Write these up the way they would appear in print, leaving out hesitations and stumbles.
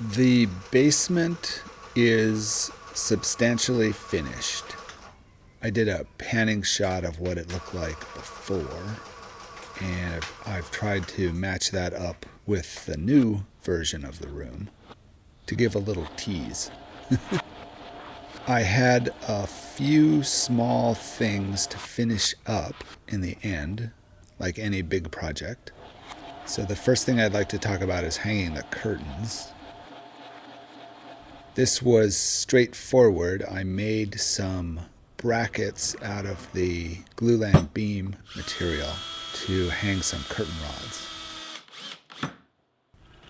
The basement is substantially finished. I did a panning shot of what it looked like before, and I've tried to match that up with the new version of the room to give a little tease. I had a few small things to finish up in the end, like any big project. So the first thing I'd like to talk about is hanging the curtains. This was straightforward. I made some brackets out of the glulam beam material to hang some curtain rods.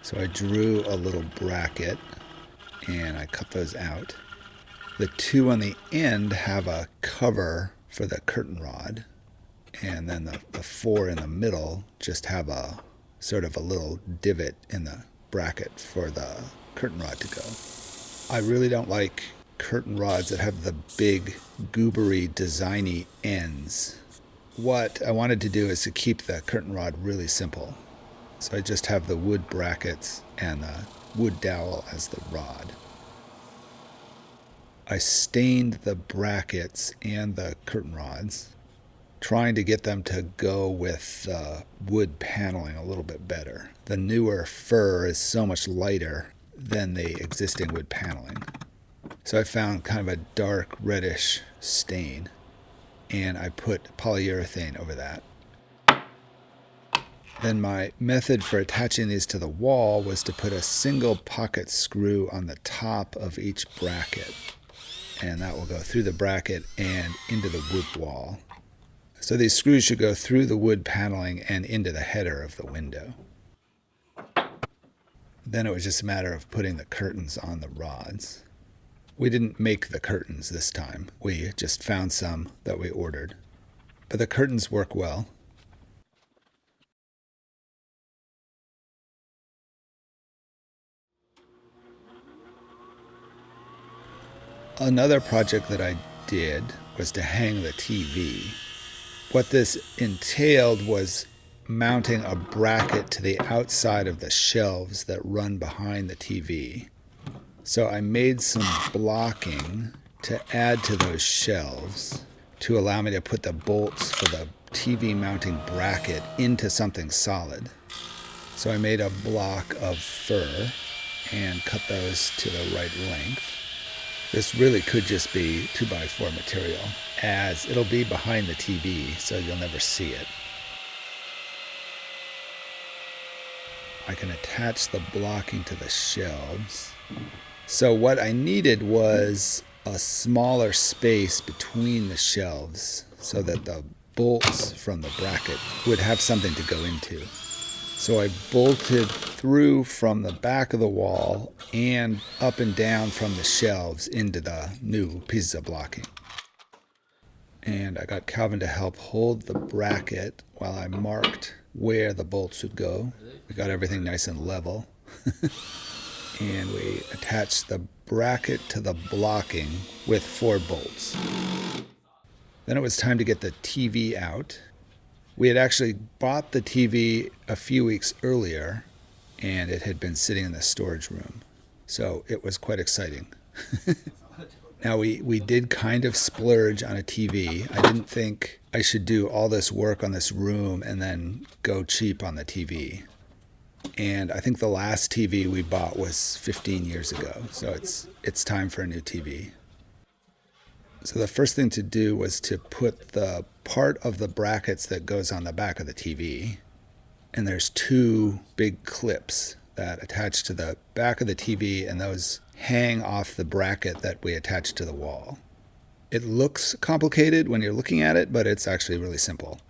So I drew a little bracket and I cut those out. The two on the end have a cover for the curtain rod, and then the four in the middle just have a sort of a little divot in the bracket for the curtain rod to go. I really don't like curtain rods that have the big, goobery, designy ends. What I wanted to do is to keep the curtain rod really simple. So I just have the wood brackets and the wood dowel as the rod. I stained the brackets and the curtain rods, trying to get them to go with the wood paneling a little bit better. The newer fir is so much lighter than the existing wood paneling. So I found kind of a dark reddish stain, and I put polyurethane over that. Then my method for attaching these to the wall was to put a single pocket screw on the top of each bracket, and that will go through the bracket and into the wood wall. So these screws should go through the wood paneling and into the header of the window. Then it was just a matter of putting the curtains on the rods. We didn't make the curtains this time. We just found some that we ordered. But the curtains work well. Another project that I did was to hang the TV. What this entailed was mounting a bracket to the outside of the shelves that run behind the TV. So I made some blocking to add to those shelves to allow me to put the bolts for the TV mounting bracket into something solid. So I made a block of fir and cut those to the right length. This really could just be 2x4 material, as it'll be behind the TV, so you'll never see it. I can attach the blocking to the shelves. So what I needed was a smaller space between the shelves so that the bolts from the bracket would have something to go into. So I bolted through from the back of the wall and up and down from the shelves into the new pieces of blocking. And I got Calvin to help hold the bracket while I marked where the bolts would go. We got everything nice and level. And we attached the bracket to the blocking with 4 bolts. Then it was time to get the TV out. We had actually bought the TV a few weeks earlier, and it had been sitting in the storage room. So it was quite exciting. Now, we did kind of splurge on a TV. I didn't think I should do all this work on this room and then go cheap on the TV. And I think the last TV we bought was 15 years ago, so it's time for a new TV. So the first thing to do was to put the part of the brackets that goes on the back of the TV, and there's 2 big clips that attach to the back of the TV, and those hang off the bracket that we attach to the wall. It looks complicated when you're looking at it, but it's actually really simple.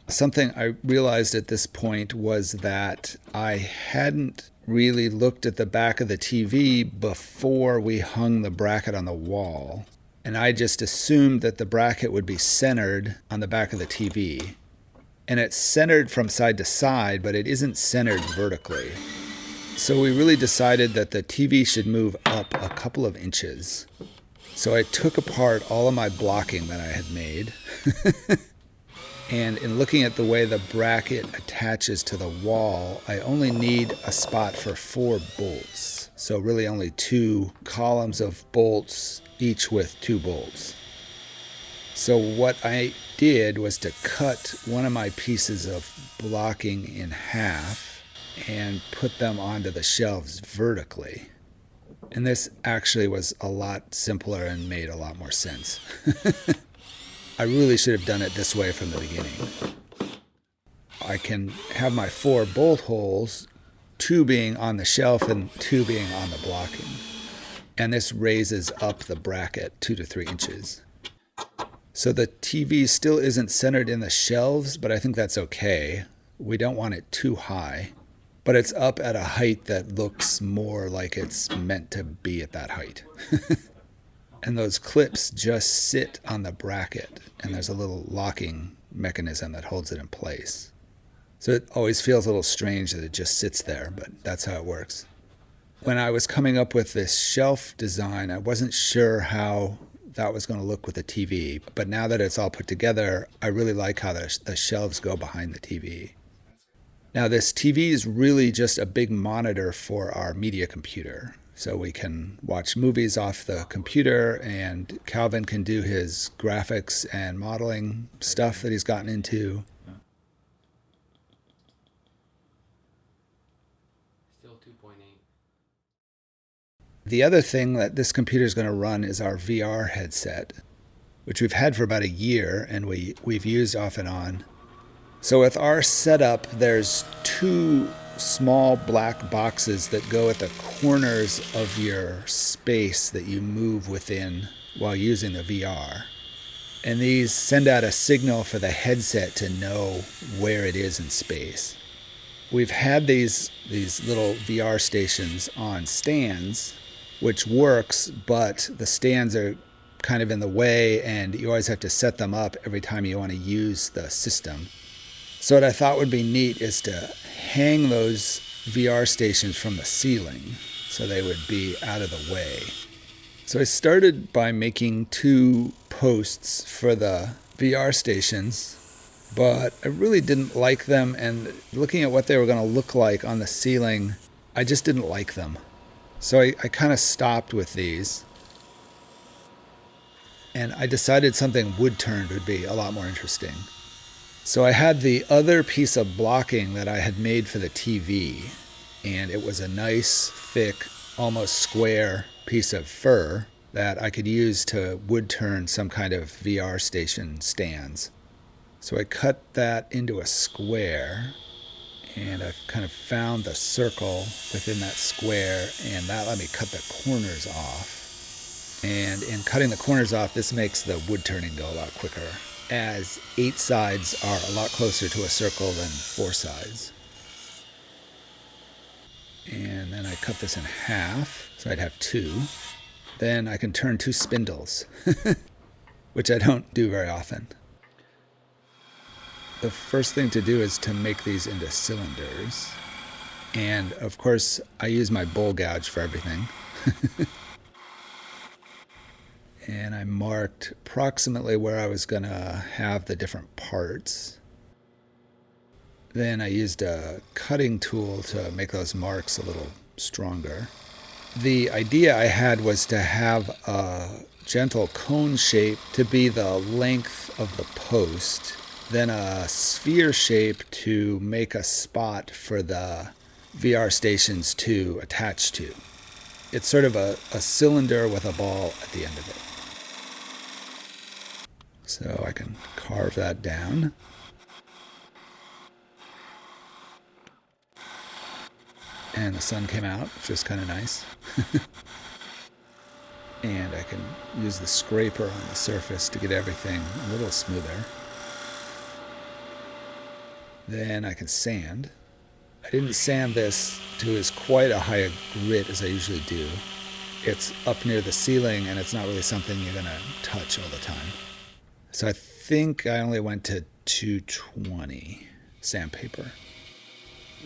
Something I realized at this point was that I hadn't really looked at the back of the TV before we hung the bracket on the wall. And I just assumed that the bracket would be centered on the back of the TV. And it's centered from side to side, but it isn't centered vertically. So we really decided that the TV should move up a couple of inches. So I took apart all of my blocking that I had made And in looking at the way the bracket attaches to the wall, I only need a spot for 4 bolts. So really only 2 columns of bolts, each with 2 bolts. So what I did was to cut one of my pieces of blocking in half and put them onto the shelves vertically. And this actually was a lot simpler and made a lot more sense. I really should have done it this way from the beginning. I can have my 4 bolt holes, 2 being on the shelf and 2 being on the blocking. And this raises up the bracket 2 to 3 inches. So the TV still isn't centered in the shelves, but I think that's okay. We don't want it too high, but it's up at a height that looks more like it's meant to be at that height. And those clips just sit on the bracket, and there's a little locking mechanism that holds it in place. So it always feels a little strange that it just sits there, but that's how it works. When I was coming up with this shelf design, I wasn't sure how that was going to look with the TV. But now that it's all put together, I really like how the shelves go behind the TV. Now this TV is really just a big monitor for our media computer. So we can watch movies off the computer, and Calvin can do his graphics and modeling stuff that he's gotten into. Still 2.8. The other thing that this computer is going to run is our VR headset, which we've had for about a year and we've used off and on. So with our setup, there's 2 small black boxes that go at the corners of your space that you move within while using the VR. And these send out a signal for the headset to know where it is in space. We've had these little VR stations on stands, which works, but the stands are kind of in the way and you always have to set them up every time you want to use the system. So what I thought would be neat is to hang those VR stations from the ceiling so they would be out of the way. So I started by making 2 posts for the VR stations, but I really didn't like them, and looking at what they were going to look like on the ceiling, I just didn't like them. So I kind of stopped with these, and I decided something wood-turned would be a lot more interesting. So I had the other piece of blocking that I had made for the TV, and it was a nice, thick, almost square piece of fir that I could use to wood-turn some kind of VR station stands. So I cut that into a square, and I've kind of found the circle within that square, and that let me cut the corners off. And in cutting the corners off, this makes the wood turning go a lot quicker, as 8 sides are a lot closer to a circle than 4 sides. And then I cut this in half, so I'd have 2. Then I can turn 2 spindles, which I don't do very often. The first thing to do is to make these into cylinders. And of course, I use my bowl gouge for everything. And I marked approximately where I was going to have the different parts. Then I used a cutting tool to make those marks a little stronger. The idea I had was to have a gentle cone shape to be the length of the post, then a sphere shape to make a spot for the VR stations to attach to. It's sort of a cylinder with a ball at the end of it. So I can carve that down. And the sun came out, which was kind of nice. And I can use the scraper on the surface to get everything a little smoother. Then I can sand. I didn't sand this to as quite a high a grit as I usually do. It's up near the ceiling, and it's not really something you're going to touch all the time. So I think I only went to 220 sandpaper.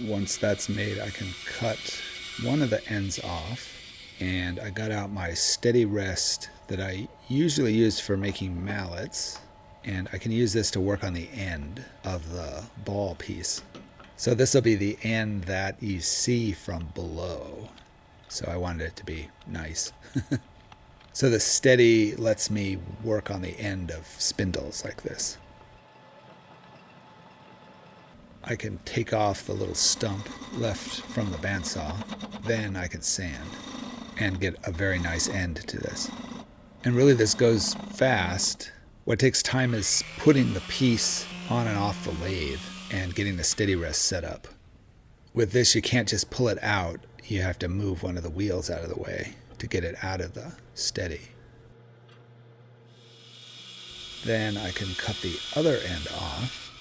Once that's made, I can cut one of the ends off, and I got out my steady rest that I usually use for making mallets, And I can use this to work on the end of the ball piece. So this will be the end that you see from below. So I wanted it to be nice. So the steady lets me work on the end of spindles like this. I can take off the little stump left from the bandsaw. Then I can sand and get a very nice end to this. And really this goes fast. What takes time is putting the piece on and off the lathe and getting the steady rest set up. With this, you can't just pull it out. You have to move one of the wheels out of the way to get it out of the steady. Then I can cut the other end off.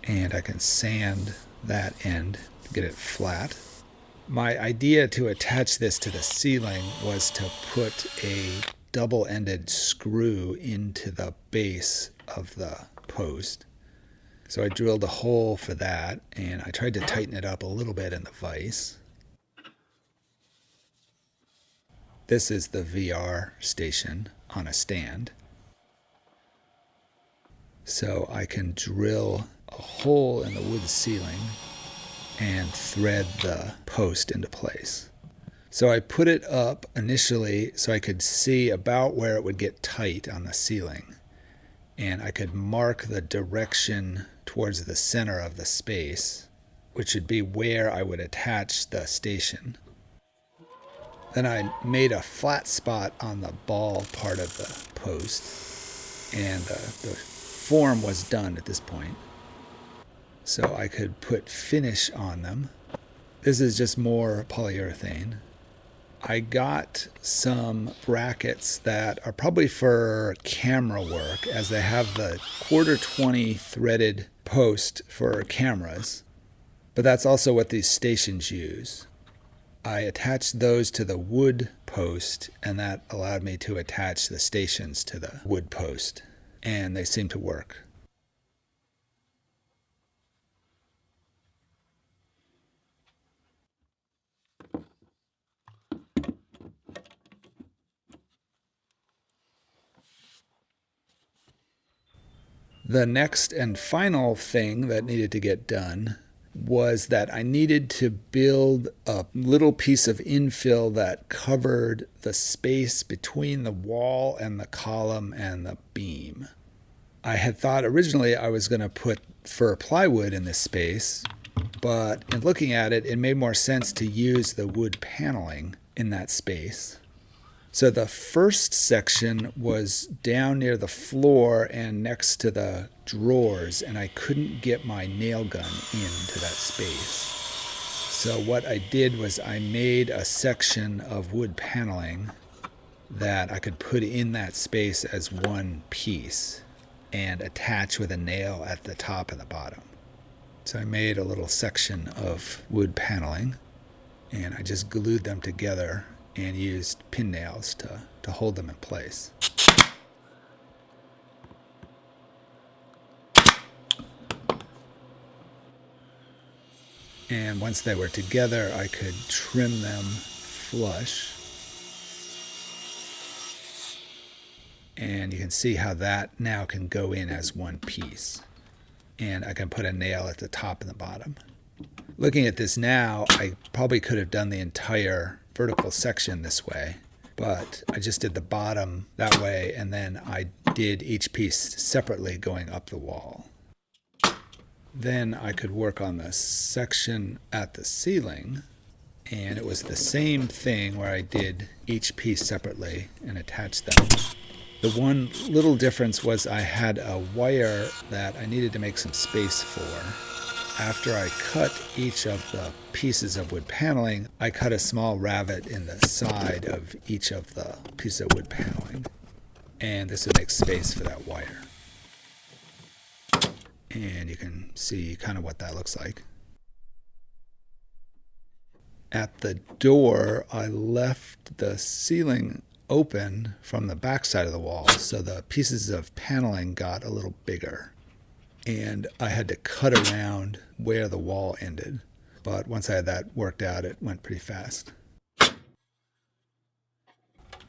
And I can sand that end to get it flat. My idea to attach this to the ceiling was to put a double-ended screw into the base of the post. So I drilled a hole for that, and I tried to tighten it up a little bit in the vise. This is the VR station on a stand. So I can drill a hole in the wood ceiling and thread the post into place. So I put it up initially so I could see about where it would get tight on the ceiling. And I could mark the direction towards the center of the space, which would be where I would attach the station. Then I made a flat spot on the ball part of the post, and the form was done at this point. So I could put finish on them. This is just more polyurethane. I got some brackets that are probably for camera work, as they have the 1/4-20 threaded post for cameras. But that's also what these stations use. I attached those to the wood post, and that allowed me to attach the stations to the wood post. And they seem to work. The next and final thing that needed to get done was that I needed to build a little piece of infill that covered the space between the wall and the column and the beam. I had thought originally I was going to put fir plywood in this space, but in looking at it, it made more sense to use the wood paneling in that space. So the first section was down near the floor and next to the drawers, and I couldn't get my nail gun into that space. So what I did was I made a section of wood paneling that I could put in that space as one piece and attach with a nail at the top and the bottom. So I made a little section of wood paneling, and I just glued them together and used pin nails to hold them in place. And once they were together, I could trim them flush. And you can see how that now can go in as one piece. And I can put a nail at the top and the bottom. Looking at this now, I probably could have done the entire vertical section this way, but I just did the bottom that way, and then I did each piece separately going up the wall. Then I could work on the section at the ceiling, and it was the same thing where I did each piece separately and attached them. The one little difference was I had a wire that I needed to make some space for. After I cut each of the pieces of wood paneling, I cut a small ravet in the side of each of the pieces of wood paneling. And this would make space for that wire. And you can see kind of what that looks like. At the door, I left the ceiling open from the back side of the wall, so the pieces of paneling got a little bigger. And I had to cut around where the wall ended. But once I had that worked out, it went pretty fast.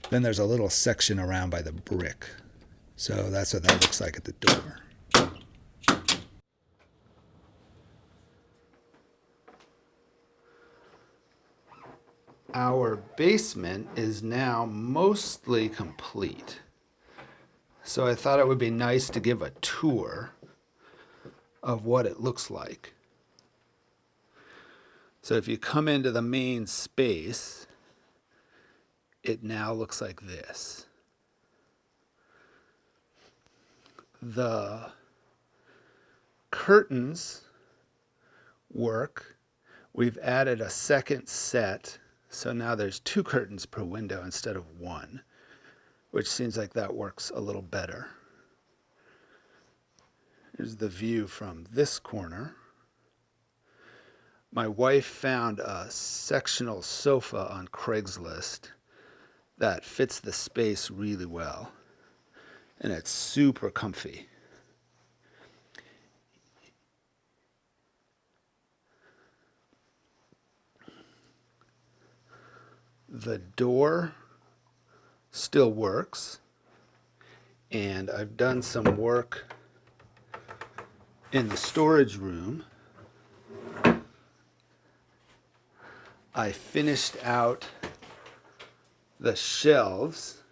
Then there's a little section around by the brick. So that's what that looks like at the door. Our basement is now mostly complete. So I thought it would be nice to give a tour of what it looks like. So if you come into the main space, it now looks like this. The curtains work. We've added a second set, so now there's 2 curtains per window instead of 1, which seems like that works a little better. Here's the view from this corner. My wife found a sectional sofa on Craigslist that fits the space really well, and it's super comfy. The door still works, and I've done some work in the storage room. I finished out the shelves,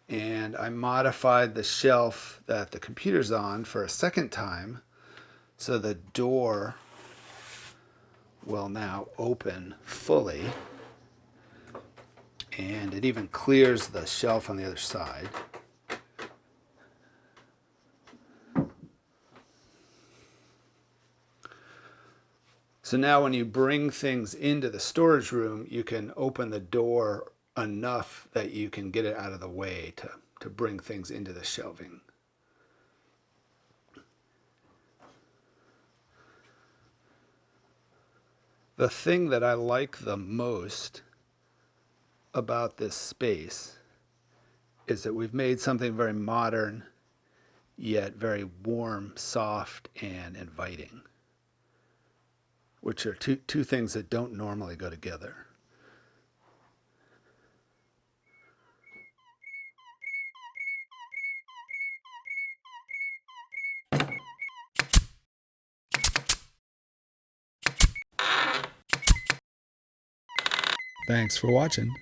and I modified the shelf that the computer's on for a second time, so the door will now open fully, and it even clears the shelf on the other side. So now when you bring things into the storage room, you can open the door enough that you can get it out of the way to bring things into the shelving. The thing that I like the most about this space is that we've made something very modern, yet very warm, soft, and inviting, which are two things that don't normally go together. Thanks for watching.